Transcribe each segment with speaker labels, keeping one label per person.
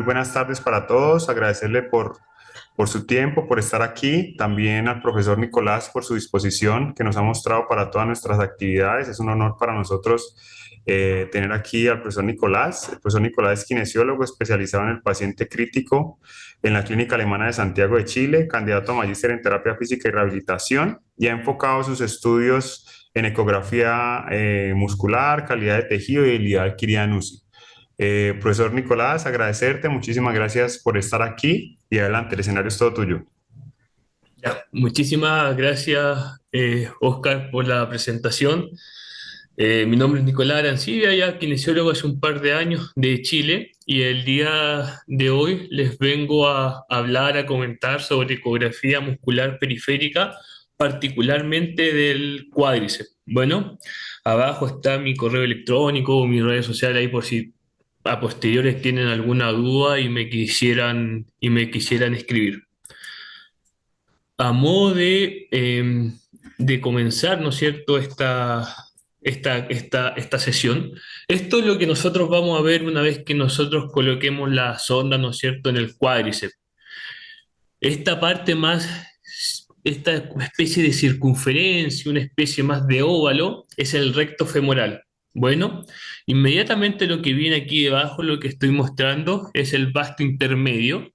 Speaker 1: muy buenas tardes para todos. Agradecerle por su tiempo, por estar aquí. También al profesor Nicolás por su disposición que nos ha mostrado para todas nuestras actividades. Es un honor para nosotros tener aquí al profesor Nicolás. El profesor Nicolás es kinesiólogo especializado en el paciente crítico en la Clínica Alemana de Santiago de Chile, candidato a magíster en terapia física y rehabilitación, y ha enfocado sus estudios en ecografía muscular, calidad de tejido y debilidad adquirida en UCI. Profesor Nicolás, agradecerte, muchísimas gracias por estar aquí y adelante, el escenario es todo tuyo.
Speaker 2: Ya, muchísimas gracias, Oscar, por la presentación. Mi nombre es Nicolás Arancibia, ya kinesiólogo hace un par de años de Chile, y el día de hoy les vengo a hablar, a comentar sobre ecografía muscular periférica, particularmente del cuádriceps. Bueno, abajo está mi correo electrónico, mi redes sociales ahí por si a posteriores tienen alguna duda y me quisieran escribir. A modo de comenzar, ¿no es cierto?, esta sesión. Esto es lo que nosotros vamos a ver una vez que nosotros coloquemos la sonda, ¿no es cierto?, en el cuádriceps. Esta parte más, esta especie de circunferencia, una especie más de óvalo, es el recto femoral. Bueno, inmediatamente lo que viene aquí debajo, lo que estoy mostrando, es el vasto intermedio,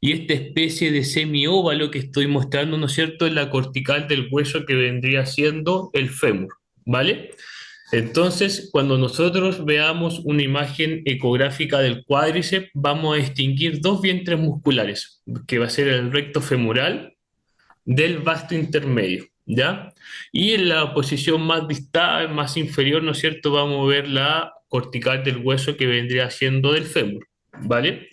Speaker 2: y esta especie de semióvalo que estoy mostrando, ¿no es cierto?, es la cortical del hueso que vendría siendo el fémur, ¿vale? Entonces, cuando nosotros veamos una imagen ecográfica del cuádriceps, vamos a distinguir dos vientres musculares, que va a ser el recto femoral del vasto intermedio, ¿ya? Y en la posición más distal, más inferior, ¿no es cierto?, vamos a ver la cortical del hueso que vendría siendo del fémur, ¿vale?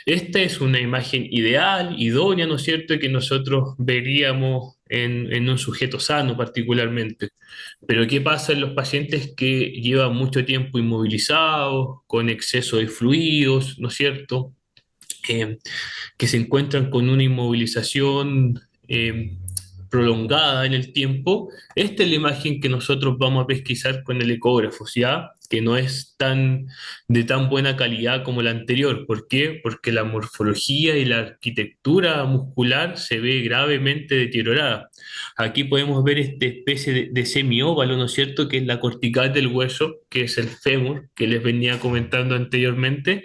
Speaker 2: Esta es una imagen ideal, idónea, ¿no es cierto?, que nosotros veríamos en un sujeto sano particularmente. Pero ¿qué pasa en los pacientes que llevan mucho tiempo inmovilizados, con exceso de fluidos, ¿no es cierto?, Eh, que se encuentran con una inmovilización prolongada en el tiempo. Esta es la imagen que nosotros vamos a pesquisar con el ecógrafo, ¿ya? Que no es de tan buena calidad como la anterior. ¿Por qué? Porque la morfología y la arquitectura muscular se ve gravemente deteriorada. Aquí podemos ver esta especie de semióvalo, ¿no es cierto?, que es la cortical del hueso, que es el fémur, que les venía comentando anteriormente,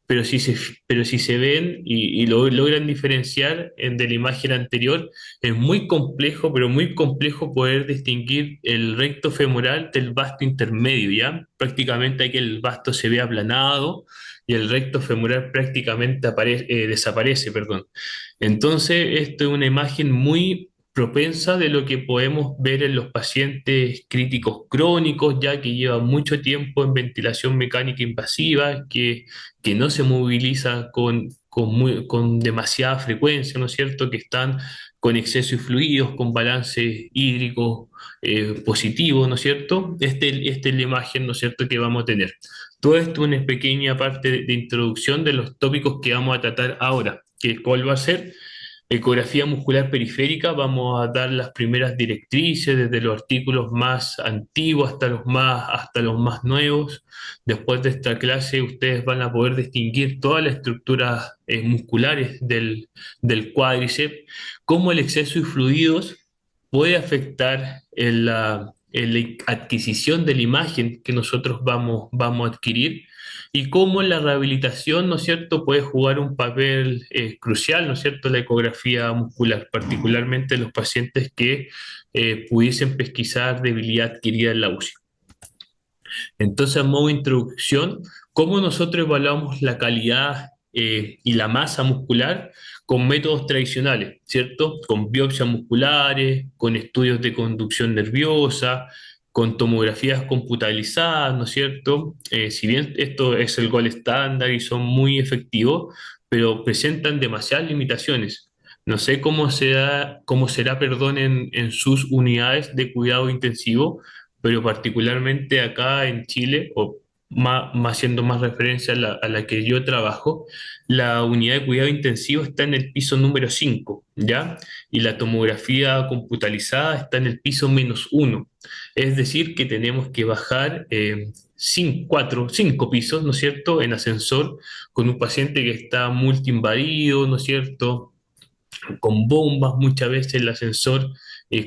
Speaker 2: pero si se ven y lo logran diferenciar de la imagen anterior, es muy complejo, pero muy complejo poder distinguir el recto femoral del vasto intermedio, ¿ya? Prácticamente aquí el vasto se ve aplanado y el recto femoral prácticamente desaparece, perdón. Entonces, esto es una imagen muy propensa de lo que podemos ver en los pacientes críticos crónicos, ya que llevan mucho tiempo en ventilación mecánica invasiva, que no se moviliza con demasiada frecuencia, ¿no es cierto?, que están con exceso de fluidos, con balance hídrico positivo, ¿no es cierto? Esta es la imagen, ¿no es cierto?, que vamos a tener. Todo esto es una pequeña parte de introducción de los tópicos que vamos a tratar ahora, que cuál va a ser ecografía muscular periférica. Vamos a dar las primeras directrices desde los artículos más antiguos hasta los más nuevos. Después de esta clase, ustedes van a poder distinguir todas las estructuras musculares del cuádriceps, cómo el exceso de fluidos puede afectar en la adquisición de la imagen que nosotros vamos a adquirir, y cómo la rehabilitación, ¿no es cierto?, puede jugar un papel crucial, ¿no es cierto?, la ecografía muscular, particularmente en los pacientes que pudiesen pesquisar debilidad adquirida en la UCI. Entonces, a modo de introducción, ¿cómo nosotros evaluamos la calidad y la masa muscular? Con métodos tradicionales, ¿cierto? Con biopsias musculares, con estudios de conducción nerviosa, con tomografías computarizadas, ¿no es cierto? Si bien esto es el gol estándar y son muy efectivos, pero presentan demasiadas limitaciones. No sé cómo será, perdón, en sus unidades de cuidado intensivo, pero particularmente acá en Chile, o siendo más referencia a la que yo trabajo, la unidad de cuidado intensivo está en el piso número 5, ¿ya? Y la tomografía computarizada está en el piso -1. Es decir, que tenemos que bajar cinco pisos, ¿no es cierto?, en ascensor, con un paciente que está multiinvadido, ¿no es cierto?, con bombas, muchas veces el ascensor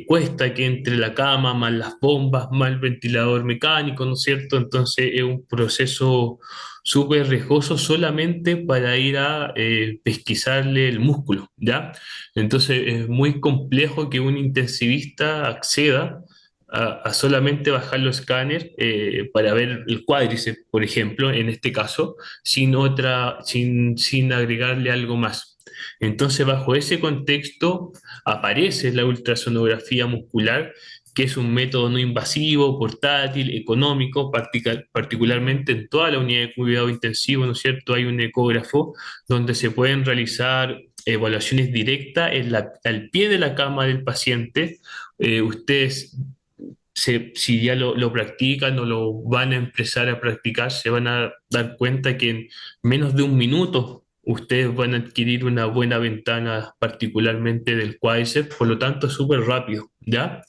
Speaker 2: cuesta que entre la cama, más las bombas, más el ventilador mecánico, ¿no es cierto? Entonces es un proceso súper riesgoso solamente para ir a pesquisarle el músculo, ¿ya? Entonces es muy complejo que un intensivista acceda a solamente bajar los escáneres para ver el cuádriceps, por ejemplo, en este caso, sin agregarle algo más. Entonces, bajo ese contexto, aparece la ultrasonografía muscular, que es un método no invasivo, portátil, económico, particularmente en toda la unidad de cuidado intensivo, ¿no es cierto? Hay un ecógrafo donde se pueden realizar evaluaciones directas al pie de la cama del paciente. Ustedes si ya lo practican o lo van a empezar a practicar, se van a dar cuenta que en menos de un minuto ustedes van a adquirir una buena ventana, particularmente del cuádriceps, por lo tanto es súper rápido, ¿ya?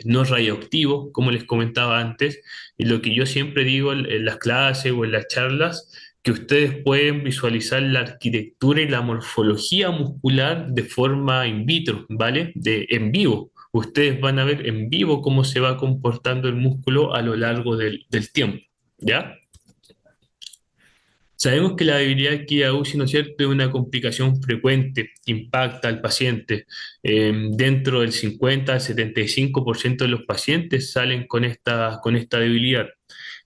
Speaker 2: No es radioactivo, como les comentaba antes, y lo que yo siempre digo en las clases o en las charlas, que ustedes pueden visualizar la arquitectura y la morfología muscular de forma in vitro, ¿vale? En vivo. Ustedes van a ver en vivo cómo se va comportando el músculo a lo largo del tiempo, ¿ya? Sabemos que la debilidad adquirida UCI, ¿no es cierto?, es una complicación frecuente que impacta al paciente. Dentro del 50 al 75% de los pacientes salen con esta debilidad.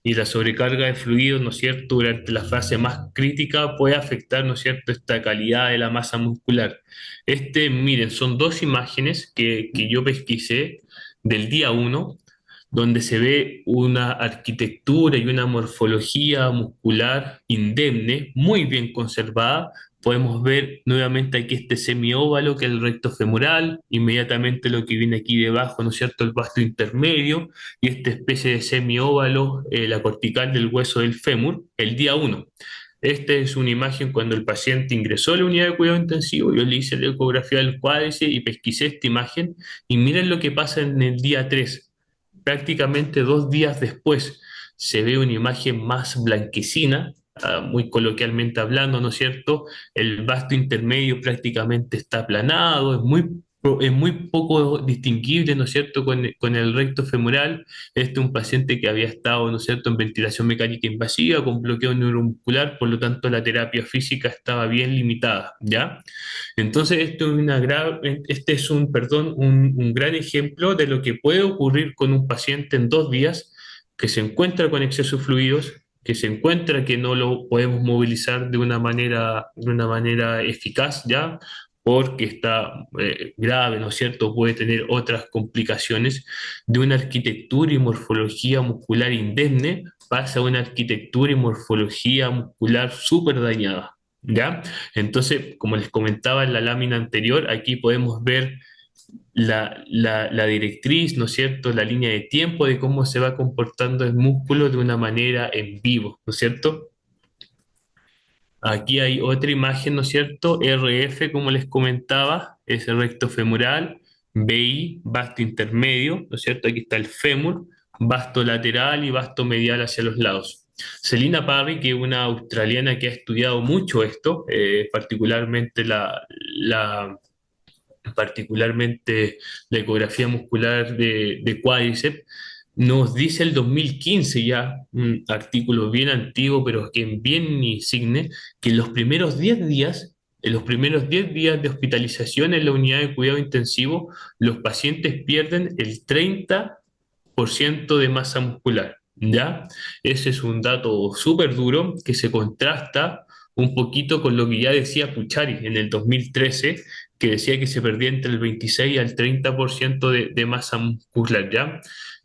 Speaker 2: Y la sobrecarga de fluidos, ¿no es cierto?, durante la fase más crítica puede afectar, ¿no es cierto?, esta calidad de la masa muscular. Miren, son dos imágenes que yo pesquisé del día uno, donde se ve una arquitectura y una morfología muscular indemne, muy bien conservada. Podemos ver nuevamente aquí este semióvalo que es el recto femoral, inmediatamente lo que viene aquí debajo, ¿no es cierto?, el vasto intermedio, y esta especie de semióvalo, la cortical del hueso del fémur, el día uno. Esta es una imagen cuando el paciente ingresó a la unidad de cuidado intensivo, yo le hice la ecografía del cuádriceps y pesquisé esta imagen, y miren lo que pasa en el día 3. Prácticamente 2 días después se ve una imagen más blanquecina, muy coloquialmente hablando, ¿no es cierto? El vasto intermedio prácticamente está aplanado, es muy poco distinguible, ¿no es cierto?, con el recto femoral. Este es un paciente que había estado, ¿no es cierto?, en ventilación mecánica invasiva, con bloqueo neuromuscular, por lo tanto la terapia física estaba bien limitada, ¿ya? Entonces, este es un gran ejemplo de lo que puede ocurrir con un paciente en 2 días que se encuentra con exceso de fluidos, que se encuentra que no lo podemos movilizar de una manera eficaz, ¿ya? Porque está grave, ¿no es cierto? Puede tener otras complicaciones de una arquitectura y morfología muscular indemne, pasa a una arquitectura y morfología muscular súper dañada, ¿ya? Entonces, como les comentaba en la lámina anterior, aquí podemos ver la directriz, ¿no es cierto?, la línea de tiempo de cómo se va comportando el músculo de una manera en vivo, ¿no es cierto? Aquí hay otra imagen, ¿no es cierto? RF, como les comentaba, es el recto femoral, BI, vasto intermedio, ¿no es cierto? Aquí está el fémur, vasto lateral y vasto medial hacia los lados. Selina Parry, que es una australiana que ha estudiado mucho esto, particularmente la ecografía muscular de cuádriceps, nos dice el 2015 ya, un artículo bien antiguo, pero que bien insigne, que en los primeros 10 días de hospitalización en la unidad de cuidado intensivo, los pacientes pierden el 30% de masa muscular, ¿ya? Ese es un dato súper duro que se contrasta un poquito con lo que ya decía Puchari en el 2013, que decía que se perdía entre el 26 al 30% de masa muscular, ¿ya?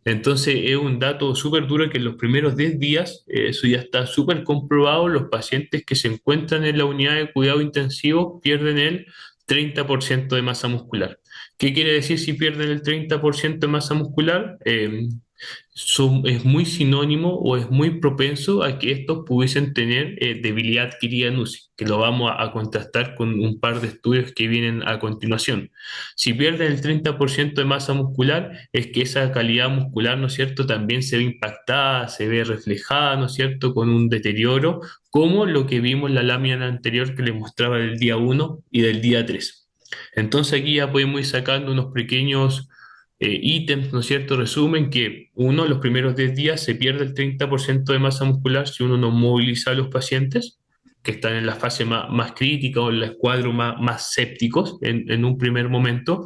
Speaker 2: Entonces es un dato súper duro que en los primeros 10 días, eso ya está súper comprobado, los pacientes que se encuentran en la unidad de cuidado intensivo pierden el 30% de masa muscular. ¿Qué quiere decir si pierden el 30% de masa muscular? Es muy sinónimo o es muy propenso a que estos pudiesen tener debilidad adquirida en UCI, que lo vamos a contrastar con un par de estudios que vienen a continuación. Si pierden el 30% de masa muscular, es que esa calidad muscular, ¿no es cierto?, también se ve impactada, se ve reflejada, ¿no es cierto?, con un deterioro, como lo que vimos en la lámina anterior que les mostraba del día 1 y del día 3. Entonces aquí ya podemos ir sacando unos pequeños ítems, ¿no es cierto? Resumen que uno, los primeros 10 días se pierde el 30% de masa muscular si uno no moviliza a los pacientes que están en la fase más crítica o en el cuadro más sépticos en un primer momento.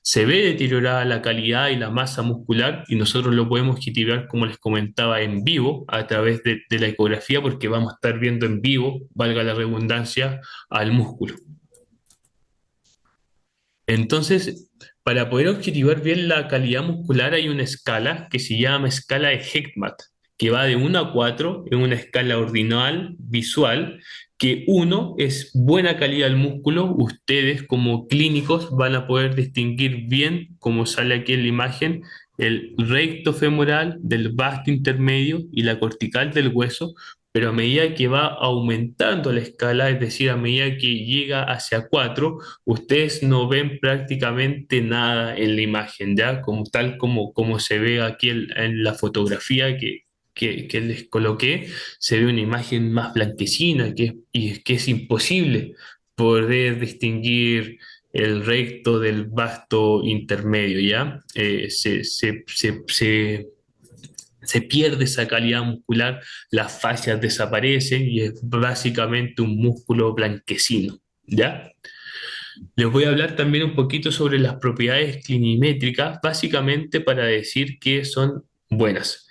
Speaker 2: Se ve deteriorada la calidad y la masa muscular y nosotros lo podemos objetivar, como les comentaba, en vivo a través de la ecografía porque vamos a estar viendo en vivo, valga la redundancia, al músculo. Entonces, para poder objetivar bien la calidad muscular hay una escala que se llama escala de Heckmat, que va de 1 a 4 en una escala ordinal visual, que 1 es buena calidad del músculo. Ustedes como clínicos van a poder distinguir bien, como sale aquí en la imagen, el recto femoral del vasto intermedio y la cortical del hueso, pero a medida que va aumentando la escala, es decir, a medida que llega hacia 4, ustedes no ven prácticamente nada en la imagen, ¿ya? Como tal como se ve aquí en la fotografía que les coloqué, se ve una imagen más blanquecina y es que es imposible poder distinguir el recto del vasto intermedio, ¿ya? Se pierde esa calidad muscular, las fascias desaparecen y es básicamente un músculo blanquecino, ¿ya? Les voy a hablar también un poquito sobre las propiedades clinimétricas, básicamente para decir que son buenas.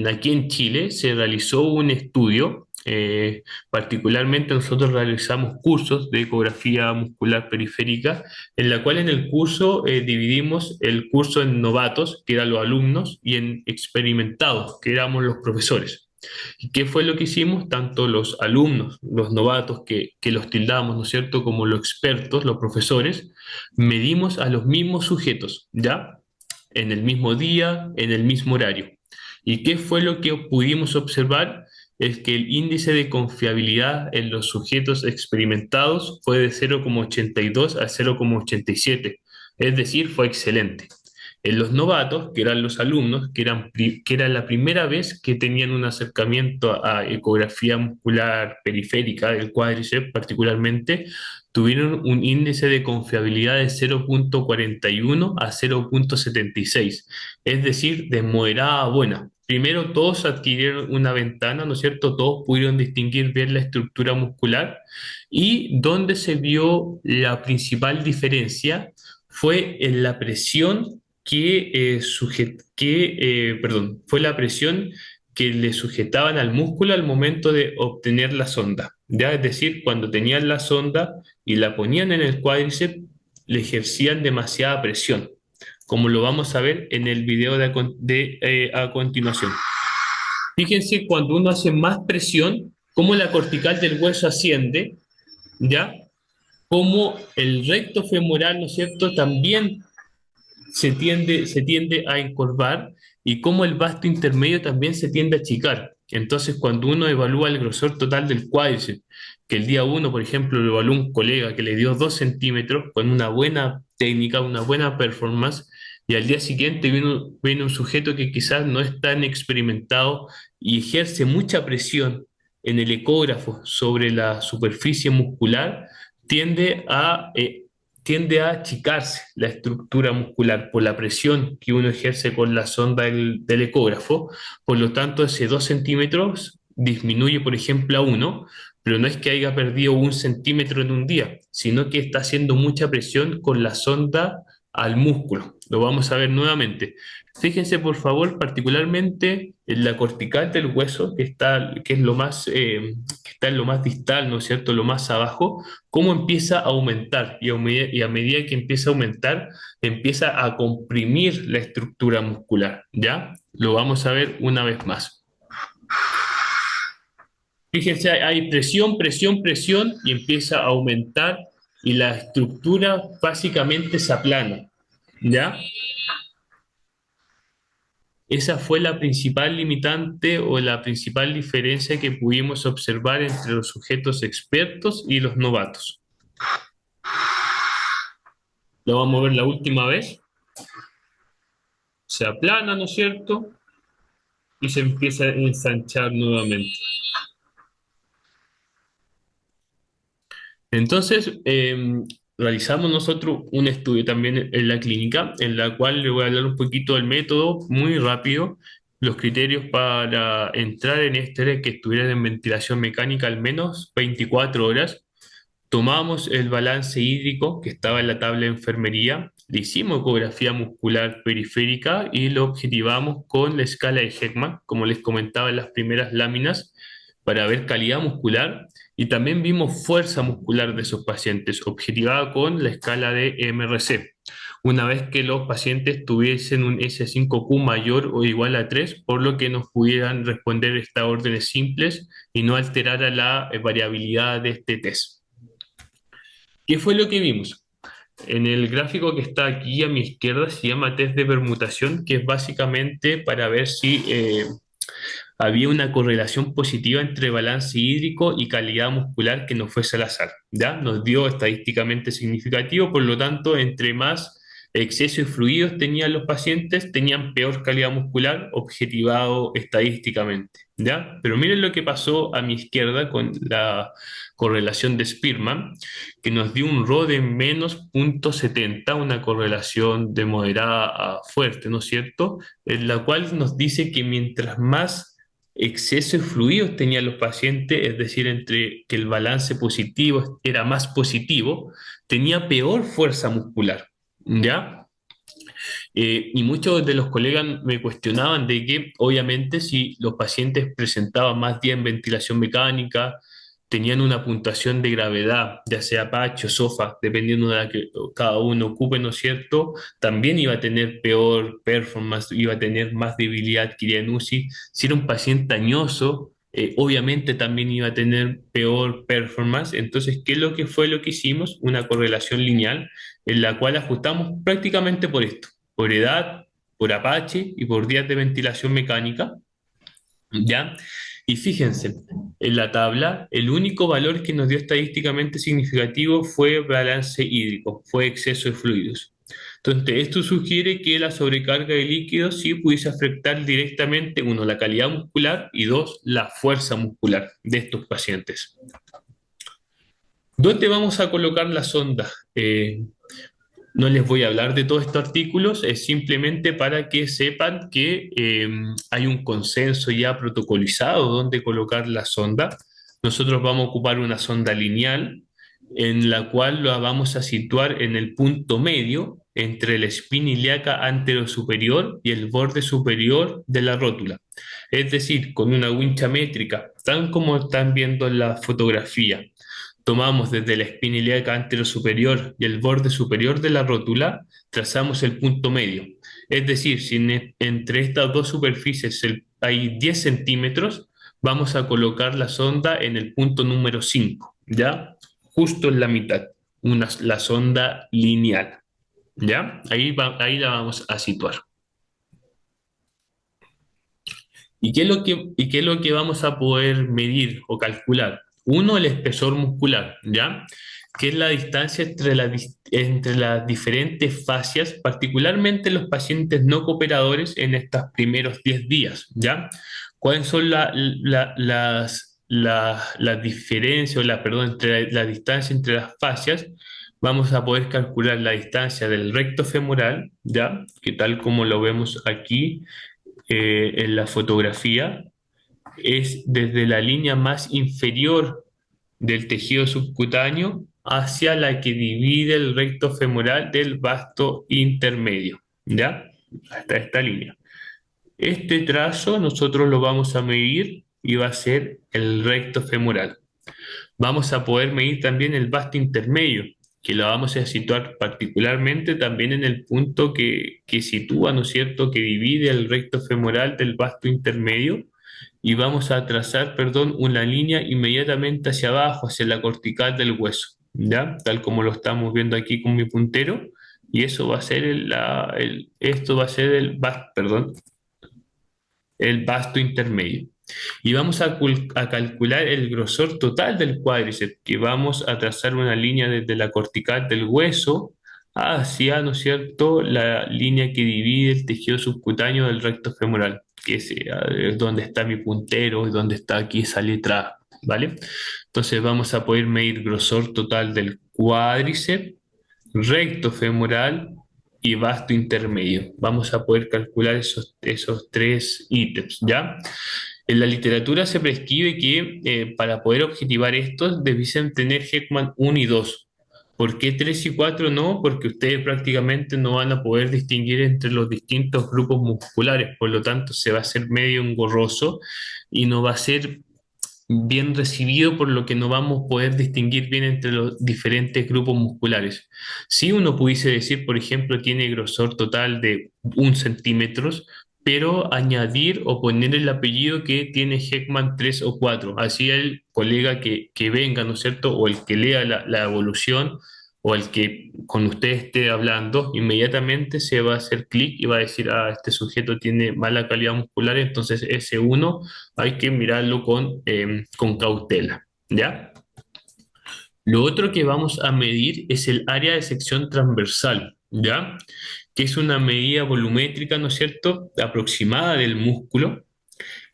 Speaker 2: Aquí en Chile se realizó un estudio, particularmente nosotros realizamos cursos de ecografía muscular periférica, en la cual en el curso dividimos el curso en novatos, que eran los alumnos, y en experimentados, que éramos los profesores. ¿Y qué fue lo que hicimos? Tanto los alumnos, los novatos que los tildamos, ¿no es cierto?, como los expertos, los profesores, medimos a los mismos sujetos, ¿ya? En el mismo día, en el mismo horario. ¿Y qué fue lo que pudimos observar? Es que el índice de confiabilidad en los sujetos experimentados fue de 0,82 a 0,87, es decir, fue excelente. En los novatos, que eran los alumnos, que era la primera vez que tenían un acercamiento a ecografía muscular periférica del cuádriceps particularmente, tuvieron un índice de confiabilidad de 0,41 a 0,76, es decir, de moderada a buena. Primero, todos adquirieron una ventana, ¿no es cierto? Todos pudieron distinguir bien la estructura muscular y donde se vio la principal diferencia fue en la presión fue la presión que le sujetaban al músculo al momento de obtener la sonda. ¿Ya? Es decir, cuando tenían la sonda y la ponían en el cuádriceps, le ejercían demasiada presión, como lo vamos a ver en el video a continuación. Fíjense, cuando uno hace más presión, cómo la cortical del hueso asciende, ¿ya? Cómo el recto femoral, ¿no es cierto?, también se tiende a encorvar y cómo el vasto intermedio también se tiende a achicar. Entonces, cuando uno evalúa el grosor total del cuádriceps, que el día 1, por ejemplo, lo evaluó un colega que le dio 2 centímetros con una buena técnica, una buena performance, y al día siguiente viene un sujeto que quizás no es tan experimentado y ejerce mucha presión en el ecógrafo sobre la superficie muscular, tiende a tiende a achicarse la estructura muscular por la presión que uno ejerce con la sonda del ecógrafo. Por lo tanto, ese 2 centímetros disminuye, por ejemplo, a 1, pero no es que haya perdido 1 centímetro en un día, sino que está haciendo mucha presión con la sonda al músculo. Lo vamos a ver nuevamente. Fíjense, por favor, particularmente en la cortical del hueso, que es lo más, que está en lo más distal, ¿no es cierto?, lo más abajo, cómo empieza a aumentar y a medida que empieza a aumentar, empieza a comprimir la estructura muscular, ¿ya? Lo vamos a ver una vez más. Fíjense, hay presión, presión, presión y empieza a aumentar y la estructura básicamente se aplana. ¿ya? Esa fue la principal limitante o la principal diferencia que pudimos observar entre los sujetos expertos y los novatos. Lo vamos a ver la última vez. Se aplana, ¿no es cierto? Y se empieza a ensanchar nuevamente. Entonces, realizamos nosotros un estudio también en la clínica, en la cual le voy a hablar un poquito del método, muy rápido. Los criterios para entrar en este era que estuvieran en ventilación mecánica al menos 24 horas. Tomamos el balance hídrico que estaba en la tabla de enfermería, le hicimos ecografía muscular periférica y lo objetivamos con la escala de Heckman, como les comentaba en las primeras láminas, para ver calidad muscular y también vimos fuerza muscular de esos pacientes, objetivada con la escala de MRC. Una vez que los pacientes tuviesen un S5Q mayor o igual a 3, por lo que nos pudieran responder estas órdenes simples y no alterara la variabilidad de este test. ¿Qué fue lo que vimos? En el gráfico que está aquí a mi izquierda se llama test de permutación, que es básicamente para ver si había una correlación positiva entre balance hídrico y calidad muscular que no fuese al azar. ¿Ya? Nos dio estadísticamente significativo, por lo tanto, entre más exceso de fluidos tenían los pacientes, tenían peor calidad muscular, objetivado estadísticamente. ¿Ya? Pero miren lo que pasó a mi izquierda con la correlación de Spearman, que nos dio un RO de menos 0,70, una correlación de moderada a fuerte, ¿no es cierto? En la cual nos dice que mientras más exceso de fluidos tenían los pacientes, es decir, entre que el balance positivo era más positivo, tenía peor fuerza muscular, ¿ya? Y muchos de los colegas me cuestionaban de que, obviamente, si los pacientes presentaban más días en ventilación mecánica, tenían una puntuación de gravedad, ya sea PACH o SOFA, dependiendo de la que cada uno ocupe, ¿no es cierto? También iba a tener peor performance, iba a tener más debilidad adquirida en UCI. Si era un paciente añoso, obviamente también iba a tener peor performance. Entonces, ¿qué es lo que fue lo que hicimos? Una correlación lineal en la cual ajustamos prácticamente por esto, por edad, por Apache y por días de ventilación mecánica, ¿ya? Y fíjense, en la tabla, el único valor que nos dio estadísticamente significativo fue balance hídrico, fue exceso de fluidos. Entonces, esto sugiere que la sobrecarga de líquidos sí pudiese afectar directamente, uno, la calidad muscular y dos, la fuerza muscular de estos pacientes. ¿Dónde vamos a colocar la sonda? No les voy a hablar de todos estos artículos, es simplemente para que sepan que hay un consenso ya protocolizado donde colocar la sonda. Nosotros vamos a ocupar una sonda lineal en la cual la vamos a situar en el punto medio entre la espina ilíaca anterosuperior y el borde superior de la rótula. Es decir, con una wincha métrica, tal como están viendo en la fotografía. Tomamos desde la espina ilíaca anterosuperior y el borde superior de la rótula, trazamos el punto medio. Es decir, si entre estas dos superficies hay 10 centímetros, vamos a colocar la sonda en el punto número 5, ¿ya? Justo en la mitad, la sonda lineal, ¿ya? Ahí la vamos a situar. ¿Y qué es lo que vamos a poder medir o calcular? Uno, el espesor muscular, ¿ya? Que es la distancia entre las diferentes fascias, particularmente los pacientes no cooperadores en estos primeros 10 días, ¿ya? ¿Cuáles son las diferencias o perdón, entre la distancia entre las fascias? Vamos a poder calcular la distancia del recto femoral, ¿ya? Que tal como lo vemos aquí en la fotografía, es desde la línea más inferior del tejido subcutáneo hacia la que divide el recto femoral del vasto intermedio, ¿ya? Hasta esta línea. Este trazo nosotros lo vamos a medir y va a ser el recto femoral. Vamos a poder medir también el vasto intermedio, que lo vamos a situar particularmente también en el punto que sitúa, ¿no es cierto?, que divide el recto femoral del vasto intermedio, y vamos a trazar, perdón, una línea inmediatamente hacia abajo, hacia la cortical del hueso, ¿ya? Tal como lo estamos viendo aquí con mi puntero, y eso va a ser esto va a ser perdón, el vasto intermedio. Y vamos a calcular el grosor total del cuádriceps, que vamos a trazar una línea desde la cortical del hueso hacia, ¿no es cierto?, la línea que divide el tejido subcutáneo del recto femoral, que es donde está mi puntero y donde está aquí esa letra A, ¿vale? Entonces vamos a poder medir grosor total del cuádriceps, recto femoral y vasto intermedio. Vamos a poder calcular esos tres ítems, ¿ya? En la literatura se prescribe que para poder objetivar estos debiesen tener Heckman 1 y 2. ¿Por qué 3 y 4 no? Porque ustedes prácticamente no van a poder distinguir entre los distintos grupos musculares, por lo tanto se va a hacer medio engorroso y no va a ser bien recibido, por lo que no vamos a poder distinguir bien entre los diferentes grupos musculares. Si uno pudiese decir, por ejemplo, tiene grosor total de 1 centímetro, pero añadir o poner el apellido que tiene Heckman 3 o 4. Así el colega que venga, ¿no es cierto? O el que lea la evolución o el que con usted esté hablando, inmediatamente se va a hacer clic y va a decir, ah, este sujeto tiene mala calidad muscular, entonces ese uno hay que mirarlo con cautela, ¿ya? Lo otro que vamos a medir es el área de sección transversal, ¿ya? Que es una medida volumétrica, ¿no es cierto?, aproximada del músculo,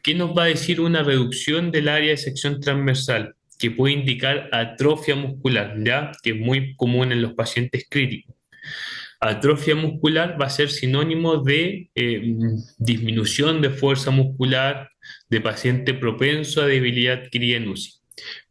Speaker 2: que nos va a decir una reducción del área de sección transversal, que puede indicar atrofia muscular, ¿ya? Que es muy común en los pacientes críticos. Atrofia muscular va a ser sinónimo de disminución de fuerza muscular, de paciente propenso a debilidad adquirida en UCI.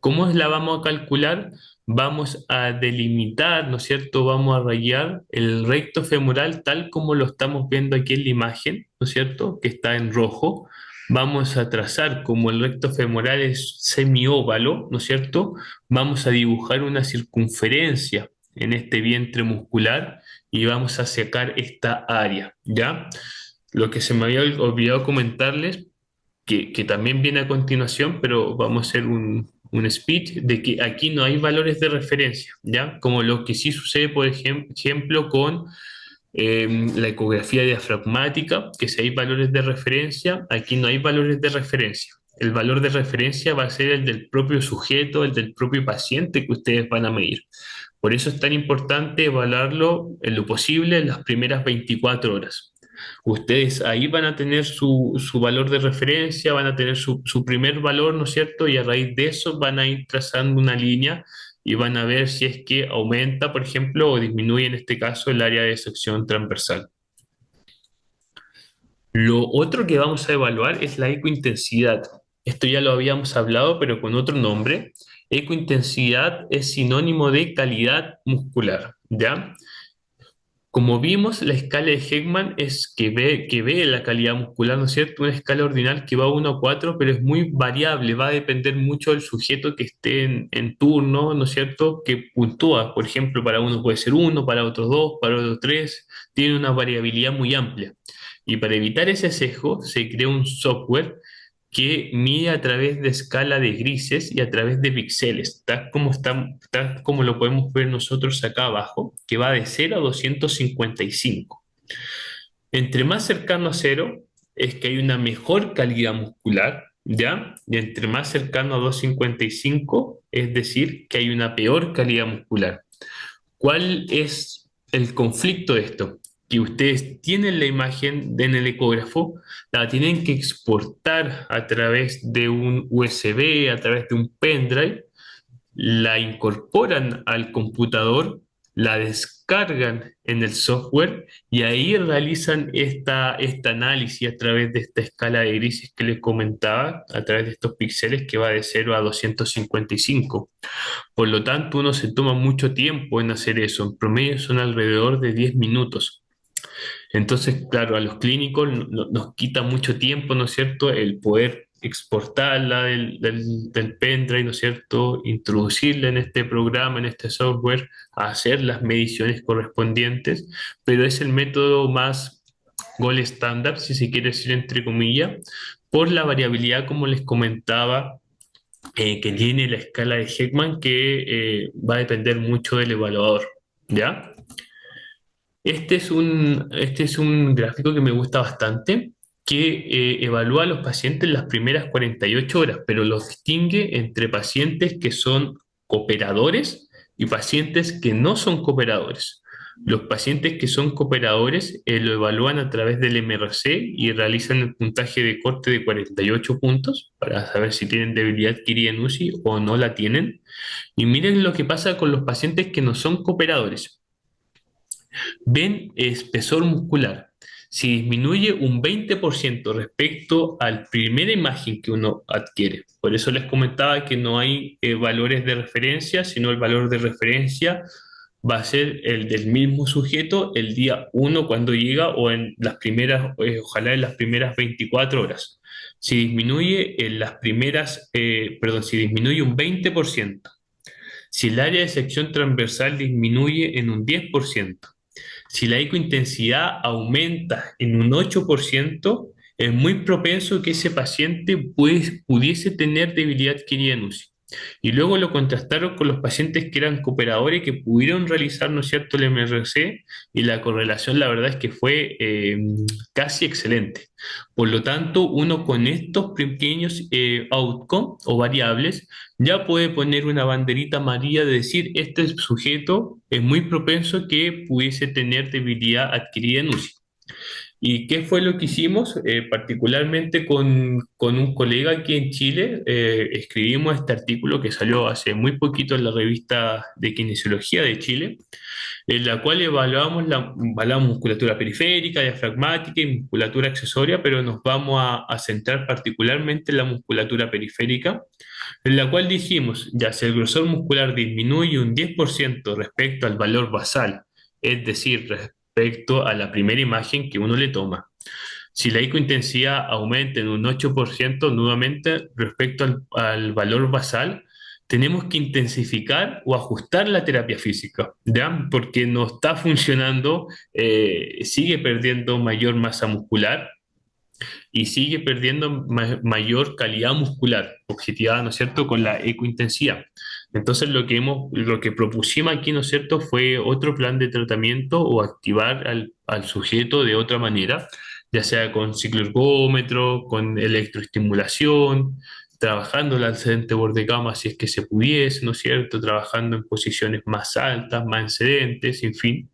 Speaker 2: ¿Cómo la vamos a calcular? Vamos a delimitar, ¿no es cierto? Vamos a rayar el recto femoral tal como lo estamos viendo aquí en la imagen, ¿no es cierto? Que está en rojo. Vamos a trazar, como el recto femoral es semióvalo, ¿no es cierto? Vamos a dibujar una circunferencia en este vientre muscular y vamos a sacar esta área, ¿ya? Lo que se me había olvidado comentarles, que también viene a continuación, pero vamos a hacer un speech de que aquí no hay valores de referencia, ¿ya? Como lo que sí sucede, por ejemplo, con la ecografía diafragmática, que si hay valores de referencia, aquí no hay valores de referencia. El valor de referencia va a ser el del propio sujeto, el del propio paciente que ustedes van a medir. Por eso es tan importante evaluarlo en lo posible en las primeras 24 horas. Ustedes ahí van a tener su valor de referencia, van a tener su primer valor, ¿no es cierto? Y a raíz de eso van a ir trazando una línea y van a ver si es que aumenta, por ejemplo, o disminuye en este caso el área de sección transversal. Lo otro que vamos a evaluar es la ecointensidad. Esto ya lo habíamos hablado, pero con otro nombre. Ecointensidad es sinónimo de calidad muscular, ¿ya? Como vimos, la escala de Heckman es que ve la calidad muscular, ¿no es cierto? Una escala ordinal que va 1 a 4, pero es muy variable, va a depender mucho del sujeto que esté en turno, ¿no es cierto? Que puntúa. Por ejemplo, para uno puede ser 1, para otros 2, para otros 3. Tiene una variabilidad muy amplia. Y para evitar ese sesgo, se creó un software que mide a través de escala de grises y a través de píxeles, tal como lo podemos ver nosotros acá abajo, que va de 0 a 255. Entre más cercano a 0 es que hay una mejor calidad muscular, ¿ya? Y entre más cercano a 255 es decir, que hay una peor calidad muscular. ¿Cuál es el conflicto de esto? Que ustedes tienen la imagen en el ecógrafo, la tienen que exportar a través de un USB, a través de un pendrive, la incorporan al computador, la descargan en el software y ahí realizan este análisis a través de esta escala de grises que les comentaba, a través de estos píxeles que va de 0 a 255. Por lo tanto, uno se toma mucho tiempo en hacer eso. En promedio son alrededor de 10 minutos. Entonces, claro, a los clínicos nos quita mucho tiempo, ¿no es cierto?, el poder exportarla del pendrive, ¿no es cierto?, introducirla en este programa, en este software, hacer las mediciones correspondientes, pero es el método más gold estándar, si se quiere decir entre comillas, por la variabilidad, como les comentaba, que tiene la escala de Heckman, que va a depender mucho del evaluador, ¿ya? Este es un gráfico que me gusta bastante, que evalúa a los pacientes las primeras 48 horas, pero los distingue entre pacientes que son cooperadores y pacientes que no son cooperadores. Los pacientes que son cooperadores lo evalúan a través del MRC y realizan el puntaje de corte de 48 puntos para saber si tienen debilidad adquirida en UCI o no la tienen. Y miren lo que pasa con los pacientes que no son cooperadores. Ven espesor muscular. Si disminuye un 20% respecto a la primera imagen que uno adquiere. Por eso les comentaba que no hay valores de referencia, sino el valor de referencia va a ser el del mismo sujeto el día uno cuando llega o en las primeras, ojalá en las primeras 24 horas. Si disminuye en las primeras, si disminuye un 20%, si el área de sección transversal disminuye en un 10%, si la ecointensidad aumenta en un 8%, es muy propenso que ese paciente pudiese tener debilidad adquirida en UCI. Y luego lo contrastaron con los pacientes que eran cooperadores que pudieron realizar, ¿no es cierto?, el MRC y la correlación, la verdad es que fue casi excelente. Por lo tanto, uno con estos pequeños outcomes o variables ya puede poner una banderita amarilla de decir, este sujeto es muy propenso que pudiese tener debilidad adquirida en UCI. ¿Y qué fue lo que hicimos? Particularmente con un colega aquí en Chile, escribimos este artículo que salió hace muy poquito en la revista de Kinesiología de Chile, en la cual evaluamos musculatura periférica, diafragmática y musculatura accesoria, pero nos vamos a centrar particularmente en la musculatura periférica, en la cual dijimos, ya si el grosor muscular disminuye un 10% respecto al valor basal, es decir, respecto a la primera imagen que uno le toma. Si la ecointensidad aumenta en un 8% nuevamente respecto al valor basal, tenemos que intensificar o ajustar la terapia física, ¿ya? Porque no está funcionando, sigue perdiendo mayor masa muscular y sigue perdiendo mayor calidad muscular, objetivada, ¿no es cierto?, con la ecointensidad. Entonces lo que propusimos aquí, ¿no es cierto?, fue otro plan de tratamiento o activar al sujeto de otra manera, ya sea con ciclo ergómetro, con electroestimulación, trabajando el ascendente borde cama si es que se pudiese, ¿no es cierto?, trabajando en posiciones más altas, más sedentes, en fin,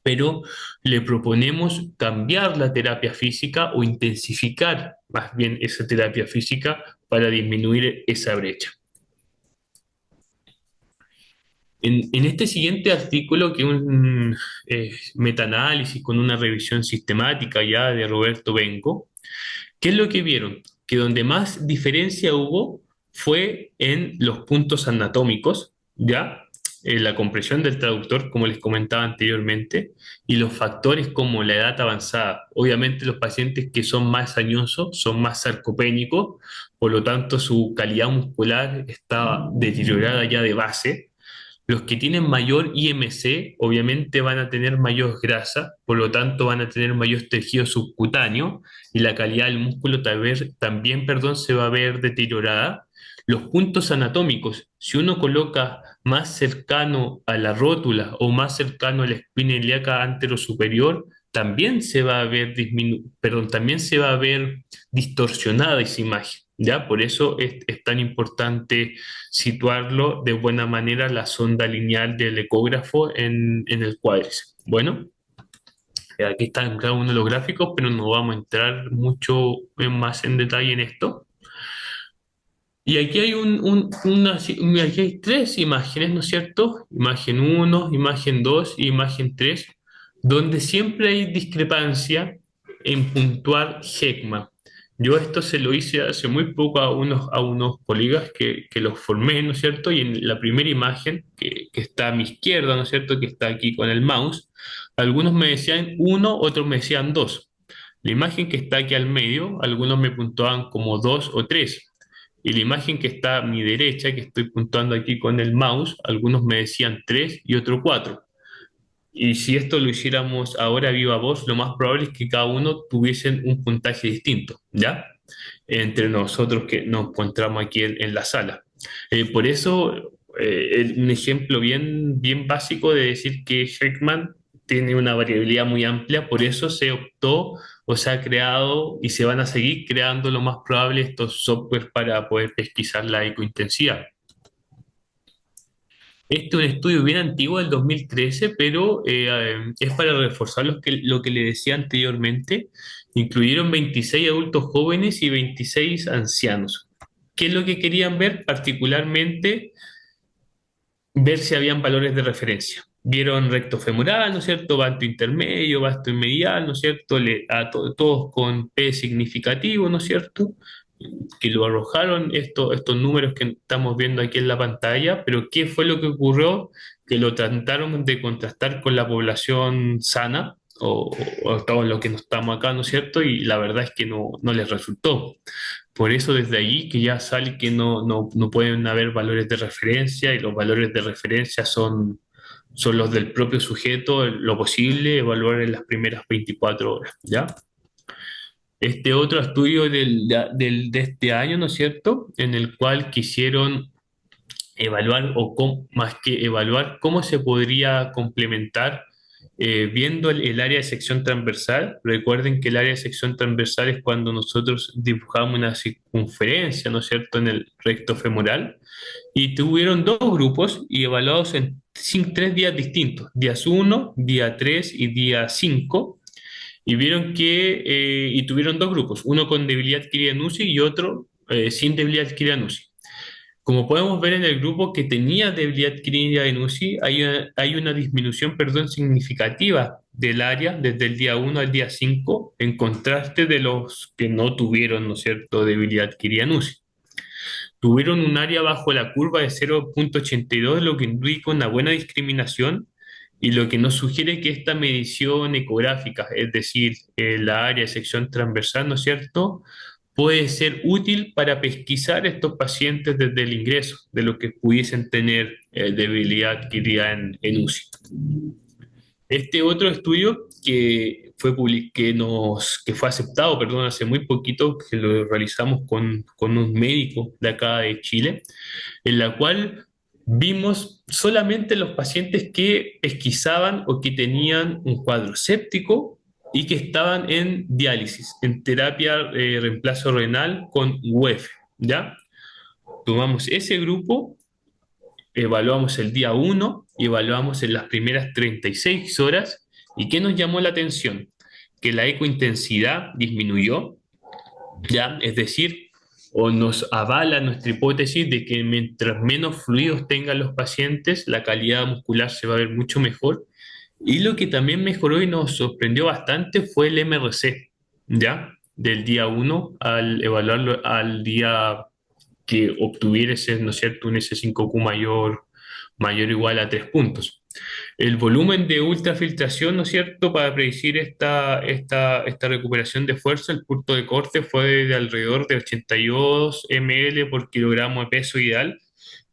Speaker 2: pero le proponemos cambiar la terapia física o intensificar más bien esa terapia física para disminuir esa brecha. En este siguiente artículo, que es un metaanálisis con una revisión sistemática ya de Roberto Benco, ¿qué es lo que vieron? Que donde más diferencia hubo fue en los puntos anatómicos, ¿ya? La compresión del traductor, como les comentaba anteriormente, y los factores como la edad avanzada. Obviamente los pacientes que son más añosos son más sarcopénicos, por lo tanto su calidad muscular está deteriorada ya de base. Los que tienen mayor IMC obviamente van a tener mayor grasa, por lo tanto van a tener mayor tejido subcutáneo y la calidad del músculo también, perdón, se va a ver deteriorada. Los puntos anatómicos, si uno coloca más cercano a la rótula o más cercano a la espina ilíaca anterosuperior, también se va a ver también se va a ver distorsionada esa imagen, ¿ya? Por eso es tan importante situarlo de buena manera la sonda lineal del ecógrafo en el cuádriceps. Bueno, aquí están cada uno de los gráficos, pero no vamos a entrar mucho más en detalle en esto. Y aquí hay aquí hay tres imágenes, ¿no es cierto? Imagen uno, imagen 2 y imagen 3, donde siempre hay discrepancia en puntuar Heckman. Yo esto se lo hice hace muy poco a unos colegas que los formé, ¿no es cierto? Y en la primera imagen, que está a mi izquierda, ¿no es cierto? Que está aquí con el mouse, algunos me decían uno, otros me decían dos. La imagen que está aquí al medio, algunos me puntuaban como dos o tres. Y la imagen que está a mi derecha, que estoy puntuando aquí con el mouse, algunos me decían 3 y otros 4. Y si esto lo hiciéramos ahora viva voz, lo más probable es que cada uno tuviesen un puntaje distinto, ¿ya? Entre nosotros que nos encontramos aquí en la sala. Por eso, un ejemplo bien básico de decir que Heckman tiene una variabilidad muy amplia, por eso se optó o se ha creado y se van a seguir creando lo más probable estos software para poder pesquisar la ecointensidad. Este es un estudio bien antiguo del 2013, pero es para reforzar lo que le decía anteriormente. Incluyeron 26 adultos jóvenes y 26 ancianos. ¿Qué es lo que querían ver? Particularmente ver si habían valores de referencia. Vieron recto femoral, ¿no es cierto? Vasto intermedio, vasto medial, ¿no es cierto? Todos con P significativo, ¿no es cierto? Que lo arrojaron estos números que estamos viendo aquí en la pantalla, pero ¿qué fue lo que ocurrió? Que lo trataron de contrastar con la población sana, o todos los que no estamos acá, ¿no es cierto? Y la verdad es que no les resultó. Por eso desde ahí que ya sale que no pueden haber valores de referencia y los valores de referencia son los del propio sujeto, lo posible, evaluar en las primeras 24 horas, ¿ya? Este otro estudio de este año, ¿no es cierto?, en el cual quisieron evaluar, más que evaluar, cómo se podría complementar viendo el área de sección transversal. Recuerden que el área de sección transversal es cuando nosotros dibujamos una circunferencia, ¿no es cierto?, en el recto femoral. Y tuvieron dos grupos y evaluados en 3 días distintos, días 1, día 3 y día 5. Y vieron y tuvieron dos grupos, uno con debilidad adquirida en UCI y otro sin debilidad adquirida en UCI. Como podemos ver en el grupo que tenía debilidad adquirida en UCI, hay una disminución, perdón, significativa del área desde el día 1 al día 5, en contraste de los que no tuvieron, ¿no es cierto?, debilidad adquirida en UCI. Tuvieron un área bajo la curva de 0,82, lo que indica una buena discriminación y lo que nos sugiere que esta medición ecográfica, es decir, la área de sección transversal, ¿no es cierto?, puede ser útil para pesquisar estos pacientes desde el ingreso, de los que pudiesen tener debilidad adquirida en UCI. Este otro estudio que fue aceptado, perdón, hace muy poquito, que lo realizamos con un médico de acá de Chile, en la cual vimos solamente los pacientes que pesquisaban o que tenían un cuadro séptico y que estaban en diálisis, en terapia reemplazo renal con UEF, ¿ya? Tomamos ese grupo, evaluamos el día 1 y evaluamos en las primeras 36 horas. ¿Y qué nos llamó la atención? Que la ecointensidad disminuyó, ¿ya? Es decir, o nos avala nuestra hipótesis de que mientras menos fluidos tengan los pacientes, la calidad muscular se va a ver mucho mejor. Y lo que también mejoró y nos sorprendió bastante fue el MRC, ¿ya? Del día 1 al evaluarlo al día que obtuviera ese, ¿no es cierto?, un S5Q mayor o igual a 3 puntos. El volumen de ultrafiltración, ¿no es cierto?, para predecir esta recuperación de fuerza, el punto de corte fue de alrededor de 82 ml por kilogramo de peso ideal,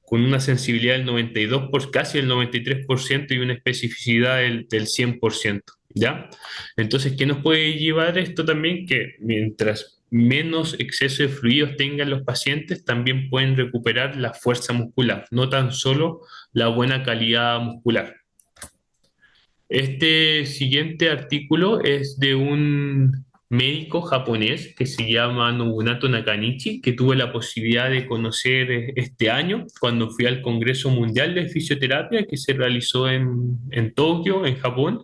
Speaker 2: con una sensibilidad del 92 por casi el 93% y una especificidad del 100%, ¿ya? Entonces, ¿qué nos puede llevar esto también? Que mientras menos exceso de fluidos tengan los pacientes, también pueden recuperar la fuerza muscular, no tan solo la buena calidad muscular. Este siguiente artículo es de un médico japonés que se llama Nobunato Nakanishi, que tuve la posibilidad de conocer este año cuando fui al Congreso Mundial de Fisioterapia que se realizó en Tokio, en Japón,